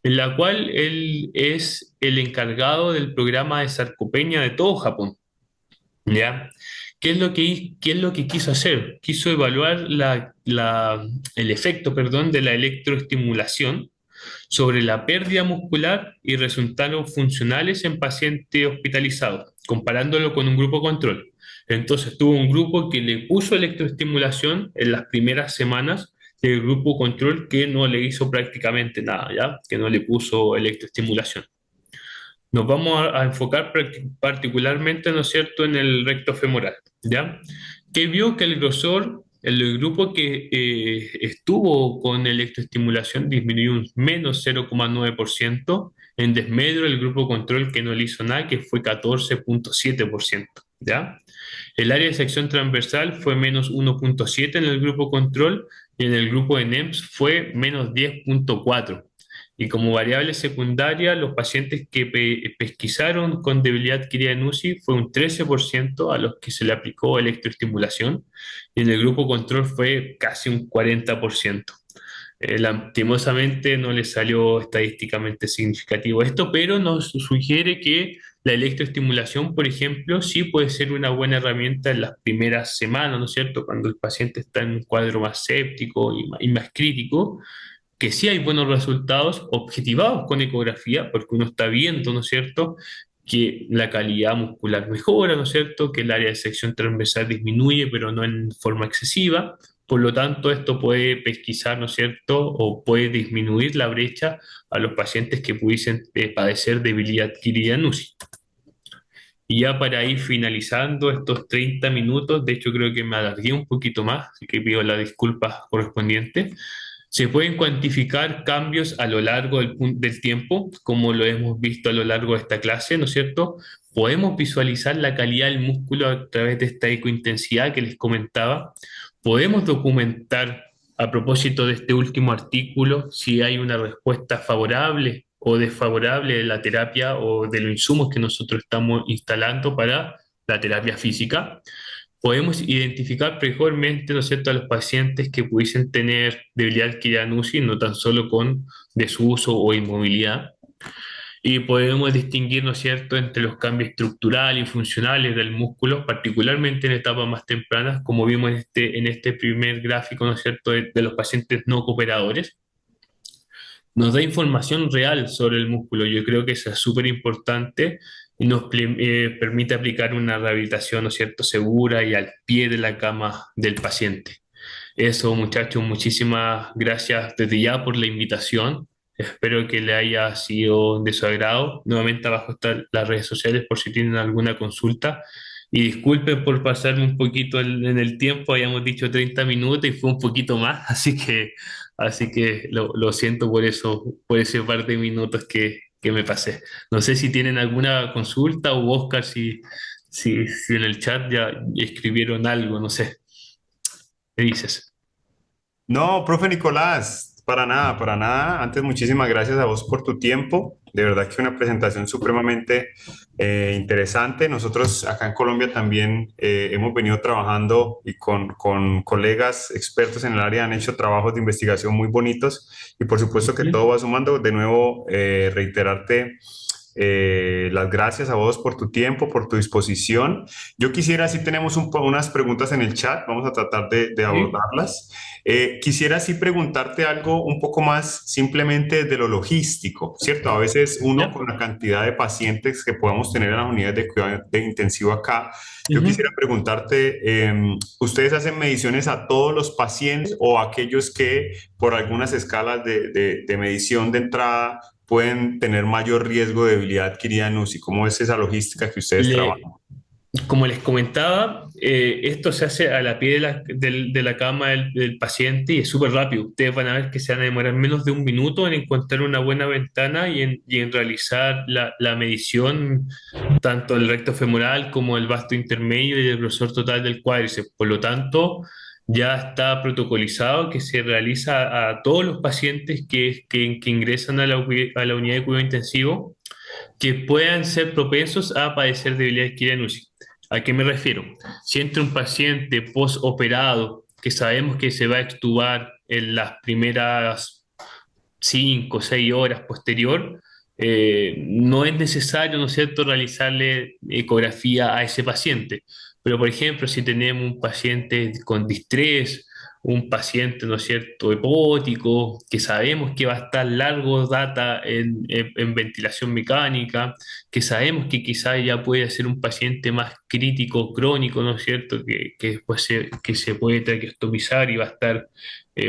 Speaker 2: en la cual él es el encargado del programa de sarcopenia de todo Japón, ¿ya? ¿Qué es lo que quiso hacer? Quiso evaluar el efecto, perdón, de la electroestimulación sobre la pérdida muscular y resultados funcionales en pacientes hospitalizados, comparándolo con un grupo control. Entonces tuvo un grupo que le puso electroestimulación en las primeras semanas y el grupo control que no le hizo prácticamente nada, ¿ya? Que no le puso electroestimulación. Nos vamos a enfocar particularmente, ¿no es cierto?, en el recto femoral, ¿ya? Que vio que el grosor, el grupo que estuvo con electroestimulación disminuyó un menos 0,9%, en desmedro el grupo control que no le hizo nada, que fue 14,7%, ¿ya? El área de sección transversal fue menos 1,7 en el grupo control y en el grupo de NEMS fue menos 10,4. Y como variable secundaria, los pacientes que pesquisaron con debilidad adquirida en UCI fue un 13% a los que se le aplicó electroestimulación y en el grupo control fue casi un 40%. Lastimosamente no le salió estadísticamente significativo esto, pero nos sugiere que la electroestimulación, por ejemplo, sí puede ser una buena herramienta en las primeras semanas, ¿no es cierto? Cuando el paciente está en un cuadro más séptico y más crítico, que sí hay buenos resultados objetivados con ecografía, porque uno está viendo, ¿no es cierto?, que la calidad muscular mejora, ¿no es cierto?, que el área de sección transversal disminuye, pero no en forma excesiva. Por lo tanto, esto puede pesquisar, ¿no es cierto?, o puede disminuir la brecha a los pacientes que pudiesen padecer debilidad adquirida en UCI. Y ya para ir finalizando estos 30 minutos, de hecho creo que me alargué un poquito más, así que pido las disculpas correspondientes. Se pueden cuantificar cambios a lo largo del tiempo, como lo hemos visto a lo largo de esta clase, ¿no es cierto? Podemos visualizar la calidad del músculo a través de esta ecointensidad que les comentaba. Podemos documentar, a propósito de este último artículo, si hay una respuesta favorable o desfavorable de la terapia o de los insumos que nosotros estamos instalando para la terapia física. Podemos identificar mejormente, ¿no es cierto?, a los pacientes que pudiesen tener debilidad adquirida en UCI, no tan solo con desuso o inmovilidad. Y podemos distinguir, ¿no es cierto?, entre los cambios estructurales y funcionales del músculo, particularmente en etapas más tempranas, como vimos en este primer gráfico, ¿no es cierto?, de los pacientes no cooperadores. Nos da información real sobre el músculo. Yo creo que eso es súper importante y nos permite aplicar una rehabilitación, ¿no es cierto?, segura y al pie de la cama del paciente. Eso, muchachos, muchísimas gracias desde ya por la invitación. Espero que le haya sido de su agrado. Nuevamente abajo están las redes sociales por si tienen alguna consulta. Y disculpen por pasarme un poquito en el tiempo, habíamos dicho 30 minutos y fue un poquito más, así que lo siento por eso, por ese par de minutos que me pasé. No sé si tienen alguna consulta o Oscar, si en el chat ya escribieron algo, no sé. ¿Qué dices?
Speaker 1: No, profe Nicolás, para nada, para nada. Antes, muchísimas gracias a vos por tu tiempo. De verdad que una presentación supremamente interesante. Nosotros acá en Colombia también hemos venido trabajando y con colegas expertos en el área han hecho trabajos de investigación muy bonitos y por supuesto que todo
Speaker 2: Ujú.
Speaker 1: va sumando. De nuevo, reiterarte las gracias a vos por tu tiempo, por tu disposición. Yo quisiera, si tenemos unas preguntas en el chat, vamos a tratar de
Speaker 2: Sí,
Speaker 1: abordarlas. Quisiera sí preguntarte algo un poco más simplemente de lo logístico, ¿cierto? A veces uno
Speaker 2: ya.
Speaker 1: con la cantidad de pacientes que podemos tener en las unidades de cuidado de intensivo acá, yo quisiera
Speaker 2: Ujú.
Speaker 1: preguntarte, ¿ustedes hacen mediciones a todos los pacientes o a aquellos que por algunas escalas de medición de entrada pueden tener mayor riesgo de debilidad adquirida en UCI? ¿Cómo es esa logística que ustedes
Speaker 2: Le,
Speaker 1: trabajan?
Speaker 2: Como les comentaba, esto se hace a la pie de la cama del paciente y es súper rápido. Ustedes van a ver que se van a demorar menos de un minuto en encontrar una buena ventana y en realizar la medición tanto del recto femoral como del vasto intermedio y del grosor total del cuádriceps. Por lo tanto, ya está protocolizado que se realiza a todos los pacientes que ingresan a la unidad de cuidado intensivo que puedan ser propensos a padecer debilidad adquirida en UCI. ¿A qué me refiero? Si entra un paciente postoperado que sabemos que se va a extubar en las primeras 5 o 6 horas posterior, no es necesario, ¿no es cierto?, realizarle ecografía a ese paciente. Pero, por ejemplo, si tenemos un paciente con distrés, un paciente, ¿no es cierto?, hepótico, que sabemos que va a estar largo data en ventilación mecánica, que sabemos que quizás ya puede ser un paciente más crítico, crónico, ¿no es cierto?, que después que se puede traqueostomizar y va a estar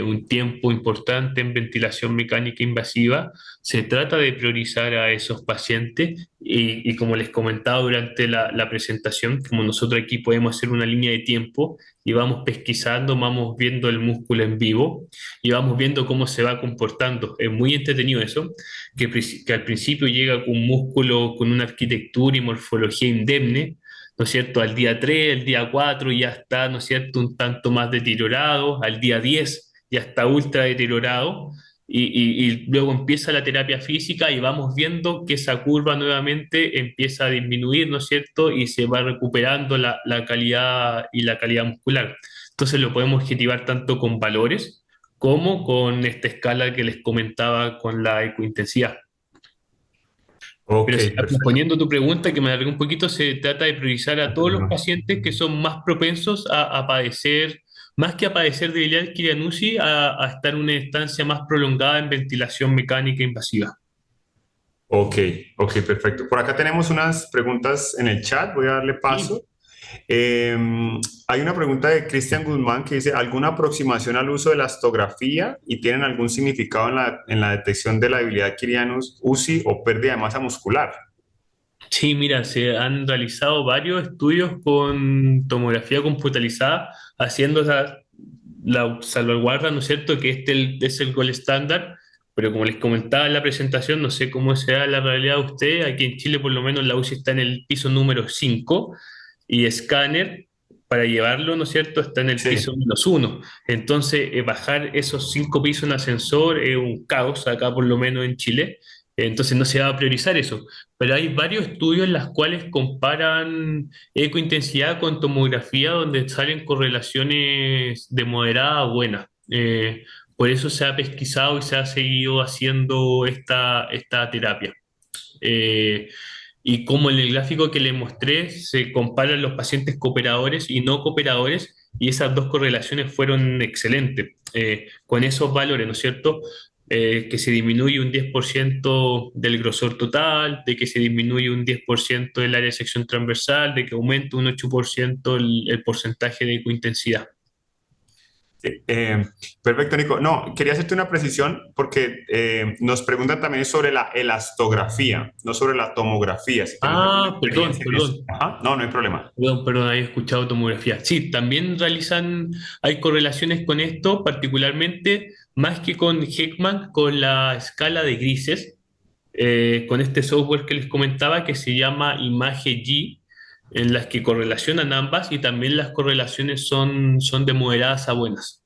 Speaker 2: un tiempo importante en ventilación mecánica invasiva, se trata de priorizar a esos pacientes y como les comentaba durante la presentación, como nosotros aquí podemos hacer una línea de tiempo y vamos pesquisando, vamos viendo el músculo en vivo y vamos viendo cómo se va comportando. Es muy entretenido eso, que al principio llega con un músculo con una arquitectura y morfología indemne, ¿no es cierto? Al día 3 al día 4 ya está, ¿no es cierto?, un tanto más deteriorado, al día 10 ya está ultra deteriorado, y luego empieza la terapia física y vamos viendo que esa curva nuevamente empieza a disminuir, ¿no es cierto? Y se va recuperando la calidad y la calidad muscular. Entonces lo podemos objetivar tanto con valores como con esta escala que les comentaba con la ecointensidad.
Speaker 1: Ok,
Speaker 2: Pero si
Speaker 1: perfecto.
Speaker 2: respondiendo a tu pregunta, que me alargué un poquito, se trata de priorizar
Speaker 1: No
Speaker 2: a
Speaker 1: hay
Speaker 2: todos los
Speaker 1: problema.
Speaker 2: pacientes que son más propensos a padecer, más que a padecer debilidad adquirida UCI, a estar en una estancia más prolongada en ventilación mecánica invasiva.
Speaker 1: Ok, ok, perfecto. Por acá tenemos unas preguntas en el chat, voy a darle
Speaker 2: Sí.
Speaker 1: paso. Eh, Hay una pregunta de Cristian Guzmán que dice, ¿alguna aproximación al uso de la astografía y tienen algún significado en la detección de la debilidad adquirida en UCI o pérdida de masa muscular?
Speaker 2: Sí, mira, se han realizado varios estudios con tomografía computarizada, haciendo la salvaguarda, ¿no es cierto?, que es el gol estándar, pero como les comentaba en la presentación, no sé cómo será la realidad de usted, aquí en Chile por lo menos la UCI está en el piso número 5 y escáner para llevarlo, ¿no es cierto?, está en el piso
Speaker 1: Sí.
Speaker 2: -1. Entonces, bajar esos 5 pisos en ascensor es un caos acá por lo menos en Chile, entonces no se va a priorizar eso, pero hay varios estudios en los cuales comparan ecointensidad con tomografía donde salen correlaciones de moderada a buena. Por eso se ha pesquisado y se ha seguido haciendo esta terapia. Eh, y como en el gráfico que le mostré, se comparan los pacientes cooperadores y no cooperadores, y esas dos correlaciones fueron excelentes. Con esos valores, ¿no es cierto? Que se disminuye un 10% del grosor total, de que se disminuye un 10% del área de sección transversal, de que aumenta un 8% el porcentaje de cointensidad.
Speaker 1: Sí, perfecto, Nico. No, quería hacerte una precisión porque nos preguntan también sobre la elastografía, no sobre la tomografía, si tienes alguna
Speaker 2: Ah, perdón,
Speaker 1: experiencia en eso.
Speaker 2: perdón.
Speaker 1: Ajá, no, no hay problema.
Speaker 2: Perdón, perdón, había escuchado tomografía. Sí, también realizan, hay correlaciones con esto, particularmente más que con Heckman, con la escala de grises, con este software que les comentaba que se llama Image-G, en las que correlacionan ambas y también las correlaciones son de moderadas a buenas.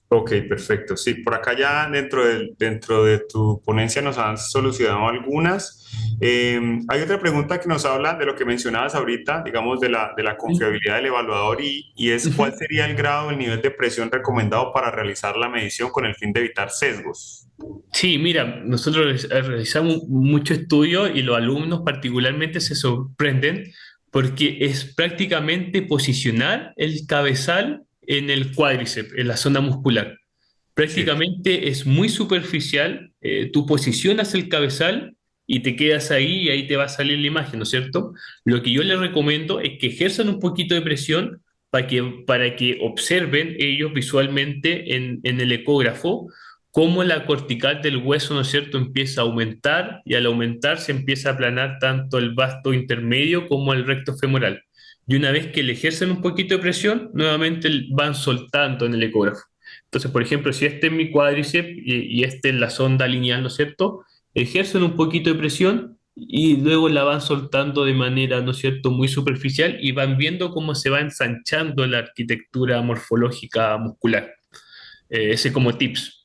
Speaker 1: Ok, perfecto. Sí, por acá ya dentro de tu ponencia nos han solucionado algunas. Hay otra pregunta que nos habla de lo que mencionabas ahorita, digamos, de la
Speaker 2: ¿Sí?
Speaker 1: confiabilidad del evaluador y es cuál
Speaker 2: Ujú.
Speaker 1: sería el grado, el nivel de presión recomendado para realizar la medición con el fin de evitar sesgos.
Speaker 2: Sí, mira, nosotros realizamos mucho estudio y los alumnos particularmente se sorprenden porque es prácticamente posicionar el cabezal en el cuádriceps, en la zona muscular.
Speaker 1: Sí.
Speaker 2: Prácticamente es muy superficial, tú posicionas el cabezal y te quedas ahí y ahí te va a salir la imagen, ¿no es cierto? Lo que yo les recomiendo es que ejerzan un poquito de presión para que observen ellos visualmente en el ecógrafo cómo la cortical del hueso, ¿no es cierto?, empieza a aumentar y al aumentar se empieza a aplanar tanto el vasto intermedio como el recto femoral. Y una vez que le ejercen un poquito de presión, nuevamente van soltando en el ecógrafo. Entonces, por ejemplo, si este es mi cuádriceps y este es la sonda lineal, ¿no es cierto? Ejercen un poquito de presión y luego la van soltando de manera, ¿no es cierto?, muy superficial y van viendo cómo se va ensanchando la arquitectura morfológica muscular. Ese como tips.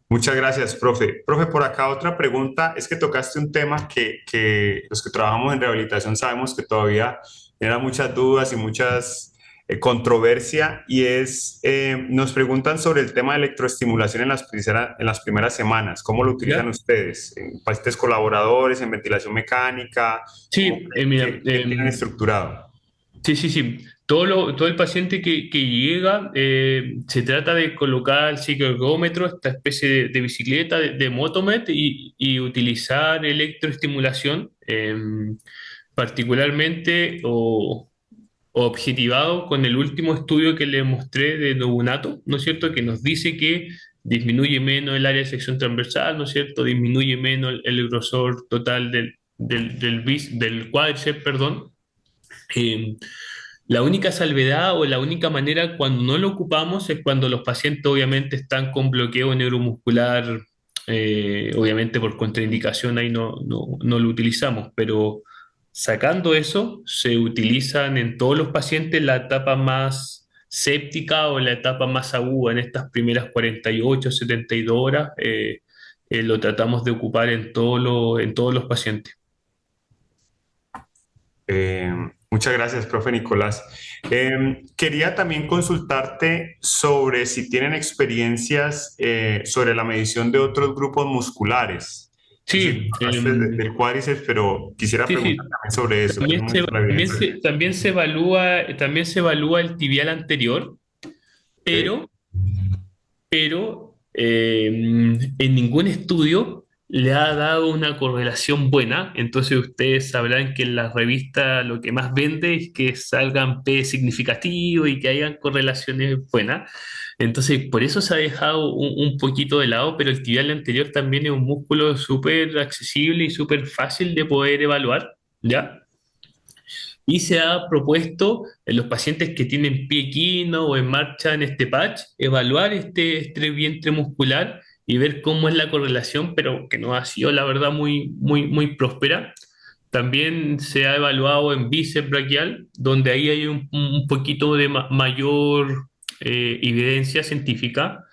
Speaker 1: Muchas gracias, profe. Profe, por acá otra pregunta. Es que tocaste un tema que los que trabajamos en rehabilitación sabemos que todavía genera muchas dudas y muchas controversia y es, nos preguntan sobre el tema de electroestimulación en las primeras semanas. ¿Cómo lo utilizan
Speaker 2: ¿Ya?
Speaker 1: ustedes? ¿En pacientes colaboradores, en ventilación mecánica? ¿Cómo
Speaker 2: Sí, mira,
Speaker 1: qué tienen estructurado?
Speaker 2: sí, sí, sí. Todo el paciente que llega, se trata de colocar el cicloergómetro, esta especie de bicicleta, de Motomed, y utilizar electroestimulación, particularmente o objetivado con el último estudio que le mostré de Nobunato, ¿no es cierto?, que nos dice que disminuye menos el área de sección transversal, ¿no es cierto?, disminuye menos el grosor total del cuádriceps, perdón. Eh, la única salvedad o la única manera cuando no lo ocupamos es cuando los pacientes obviamente están con bloqueo neuromuscular, obviamente por contraindicación ahí no lo utilizamos, pero sacando eso, se utilizan en todos los pacientes la etapa más séptica o la etapa más aguda en estas primeras 48, 72 horas, lo tratamos de ocupar en todos los pacientes.
Speaker 1: Eh, Muchas gracias, profe Nicolás. Quería también consultarte sobre si tienen experiencias sobre la medición de otros grupos musculares. Es decir,
Speaker 2: Sí,
Speaker 1: hablaste del cuádriceps, pero quisiera
Speaker 2: sí,
Speaker 1: preguntar
Speaker 2: sí.
Speaker 1: también sobre eso. Hay mucha evidencia.
Speaker 2: También se evalúa el tibial anterior,
Speaker 1: Ok.
Speaker 2: pero en ningún estudio le ha dado una correlación buena. Entonces ustedes sabrán que en las revistas lo que más vende es que salgan P significativos y que hayan correlaciones buenas. Entonces por eso se ha dejado un poquito de lado, pero el tibial anterior también es un músculo súper accesible y súper fácil de poder evaluar, ¿ya? Y se ha propuesto en los pacientes que tienen pie equino o en marcha en este patch, evaluar este vientre muscular y ver cómo es la correlación, pero que no ha sido, la verdad, muy próspera. También se ha evaluado en bíceps braquial, donde ahí hay un poquito de mayor evidencia científica,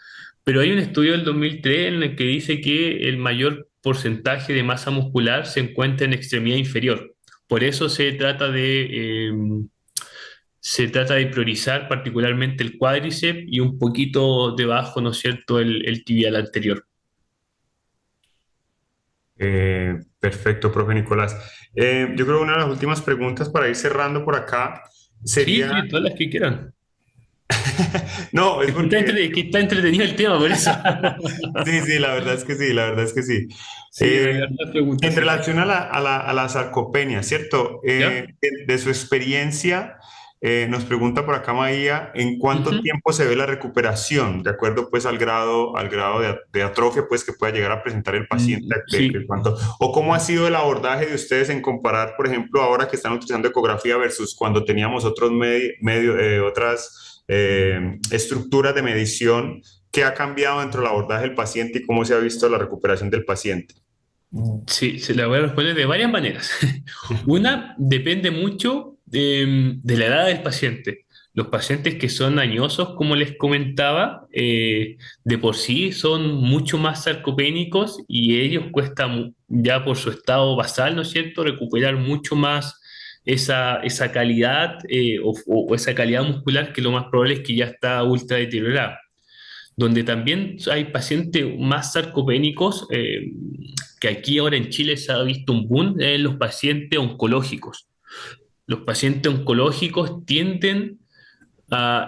Speaker 2: pero hay un estudio del 2003 en el que dice que el mayor porcentaje de masa muscular se encuentra en extremidad inferior. Por eso se trata de priorizar particularmente el cuádriceps y un poquito debajo, ¿no es cierto?, el tibial anterior.
Speaker 1: Perfecto, profe Nicolás. Yo creo que una de las últimas preguntas para ir cerrando por acá
Speaker 2: Sí,
Speaker 1: sería,
Speaker 2: sí, todas las que quieran.
Speaker 1: no, es porque,
Speaker 2: Es que está entretenido el tema, por eso.
Speaker 1: sí, sí, la verdad es que sí, la verdad es que sí.
Speaker 2: Sí,
Speaker 1: Eh,
Speaker 2: de verdad pregunta,
Speaker 1: en
Speaker 2: sí.
Speaker 1: relación a la sarcopenia, ¿cierto?
Speaker 2: ¿Ya?
Speaker 1: De su experiencia, nos pregunta por acá María, ¿en cuánto
Speaker 2: Ujú.
Speaker 1: tiempo se ve la recuperación? De acuerdo, pues, al grado de atrofia, pues, que pueda llegar a presentar el paciente, de
Speaker 2: Sí.
Speaker 1: cuánto, o cómo ha sido el abordaje de ustedes en comparar, por ejemplo, ahora que están utilizando ecografía versus cuando teníamos otras estructuras de medición. ¿Qué ha cambiado dentro del abordaje del paciente y cómo se ha visto la recuperación del paciente?
Speaker 2: Sí, se la voy a responder de varias maneras. Una, depende mucho de la edad del paciente. Los pacientes que son añosos, como les comentaba, de por sí son mucho más sarcopénicos y ellos cuesta ya por su estado basal, ¿no es cierto?, recuperar mucho más esa calidad o esa calidad muscular que lo más probable es que ya está ultra deteriorada. Donde también hay pacientes más sarcopénicos, que aquí ahora en Chile se ha visto un boom en los pacientes oncológicos. Los pacientes oncológicos tienden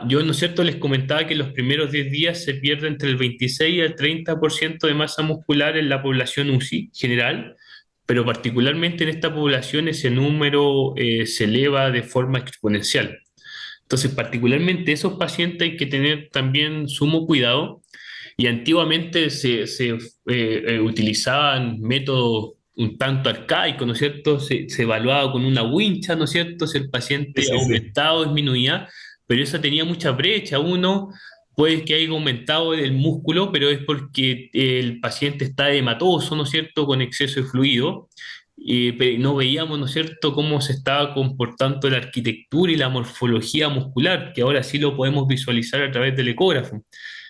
Speaker 2: yo, ¿no es cierto?, les comentaba que los primeros 10 días se pierde entre el 26 y el 30% de masa muscular en la población UCI general, pero particularmente en esta población ese número se eleva de forma exponencial. Entonces, particularmente esos pacientes hay que tener también sumo cuidado y antiguamente se utilizaban métodos un tanto arcaicos, ¿no es cierto? Se evaluaba con una wincha, ¿no es cierto? Si el
Speaker 1: Sí,
Speaker 2: paciente
Speaker 1: sí, sí.
Speaker 2: aumentaba o disminuía, pero eso tenía mucha brecha. Uno puede que haya aumentado el músculo, pero es porque el paciente está hematoso, ¿no es cierto? Con exceso de fluido. No veíamos, ¿no es cierto?, cómo se estaba comportando la arquitectura y la morfología muscular, que ahora sí lo podemos visualizar a través del ecógrafo.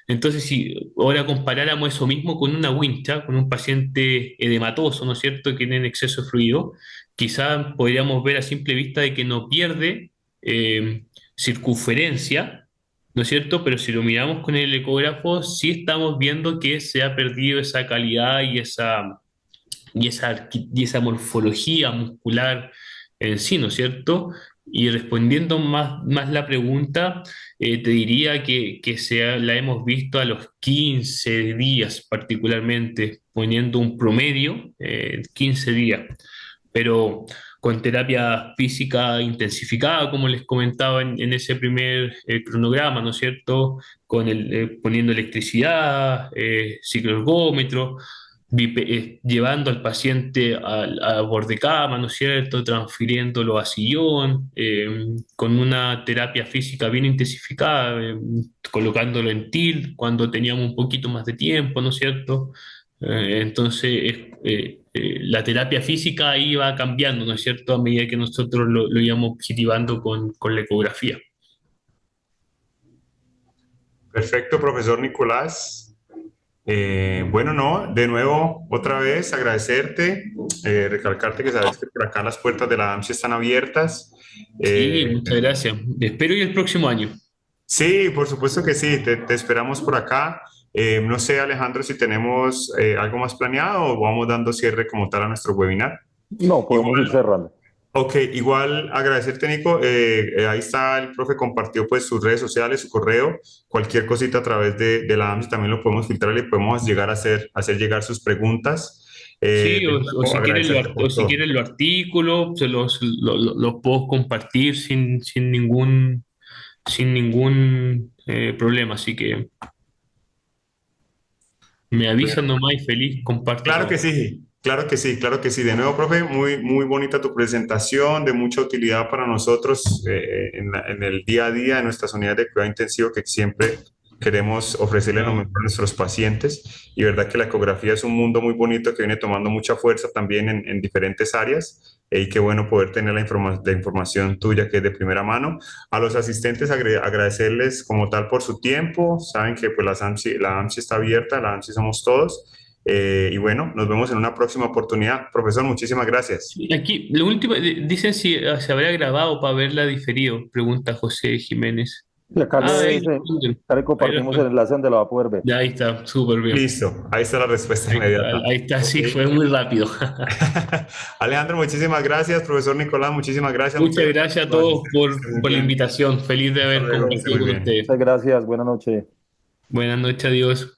Speaker 2: Entonces, si ahora comparáramos eso mismo con una wincha, con un paciente edematoso, ¿no es cierto?, que tiene exceso de fluido, quizás podríamos ver a simple vista de que no pierde circunferencia, ¿no es cierto? Pero si lo miramos con el ecógrafo, sí estamos viendo que se ha perdido esa calidad y esa morfología muscular en sí, ¿no es cierto? Y respondiendo más la pregunta, te diría la hemos visto a los 15 días particularmente, poniendo un promedio, 15 días, pero con terapia física intensificada, como les comentaba en ese primer cronograma, ¿no es cierto? Poniendo electricidad, cicloergómetro, llevando al paciente a borde cama, ¿no es cierto?, transfiriéndolo a sillón, con una terapia física bien intensificada, colocándolo en TIL cuando teníamos un poquito más de tiempo, ¿no es cierto? La terapia física iba cambiando, ¿no es cierto?, a medida que nosotros lo íbamos objetivando con la ecografía.
Speaker 1: Perfecto, profesor Nicolás. Bueno, no, de nuevo, otra vez agradecerte, recalcarte que sabes que por acá las puertas de la AMSI están abiertas.
Speaker 2: Sí,
Speaker 1: Eh,
Speaker 2: muchas gracias. Espero ir el próximo año.
Speaker 1: sí, por supuesto que sí, te esperamos por acá. No sé, Alejandro, si tenemos algo más planeado o vamos dando cierre como tal a nuestro webinar.
Speaker 3: No, podemos ir cerrando.
Speaker 1: Ok, igual agradecerte, Nico. Ahí está el profe, compartió pues sus redes sociales, su correo, cualquier cosita a través de la AMSI también lo podemos filtrar y podemos llegar a hacer llegar sus preguntas.
Speaker 2: Sí,
Speaker 1: De
Speaker 2: o
Speaker 1: nuevo,
Speaker 2: si quieren
Speaker 1: agradecerte
Speaker 2: o
Speaker 1: por
Speaker 2: si
Speaker 1: todo.
Speaker 2: quieren los artículos, los puedo compartir sin ningún problema. Así que me avisan nomás y feliz, comparto
Speaker 1: Claro que
Speaker 2: todo.
Speaker 1: sí, claro que sí, claro que sí. De nuevo, profe, muy, muy bonita tu presentación, de mucha utilidad para nosotros en el día a día de nuestras unidades de cuidado intensivo que siempre queremos ofrecerle lo mejor a nuestros pacientes. Y verdad que la ecografía es un mundo muy bonito que viene tomando mucha fuerza también en diferentes áreas. Y qué bueno poder tener la información tuya que es de primera mano. A los asistentes agradecerles como tal por su tiempo. Saben que pues la AMSI está abierta, la AMSI somos todos. Y bueno, nos vemos en una próxima oportunidad. Profesor, muchísimas gracias.
Speaker 2: Sí, aquí, lo último, dicen si se habrá grabado para verla diferido, pregunta José Jiménez.
Speaker 3: Y acá
Speaker 2: Ah, ahí,
Speaker 3: acá le
Speaker 2: ahí lo
Speaker 3: compartimos el
Speaker 2: está.
Speaker 3: enlace donde lo va a poder ver.
Speaker 2: Ya ahí está, súper bien.
Speaker 1: Listo, ahí está la respuesta inmediata.
Speaker 2: Ahí está,
Speaker 1: Ok.
Speaker 2: sí, fue muy rápido.
Speaker 1: Alejandro, muchísimas gracias. Profesor Nicolás, muchísimas gracias. Muchas
Speaker 2: Muchas
Speaker 1: gracias
Speaker 2: gracias a
Speaker 1: por la
Speaker 2: todos
Speaker 1: asistencia. Que esté muy
Speaker 2: por la
Speaker 1: bien.
Speaker 2: invitación. Feliz de
Speaker 1: Hasta
Speaker 2: haber
Speaker 1: luego, que esté
Speaker 2: compartido
Speaker 1: muy
Speaker 2: con
Speaker 1: bien.
Speaker 2: ustedes.
Speaker 3: Muchas gracias, buenas noches.
Speaker 2: Buenas noches, adiós.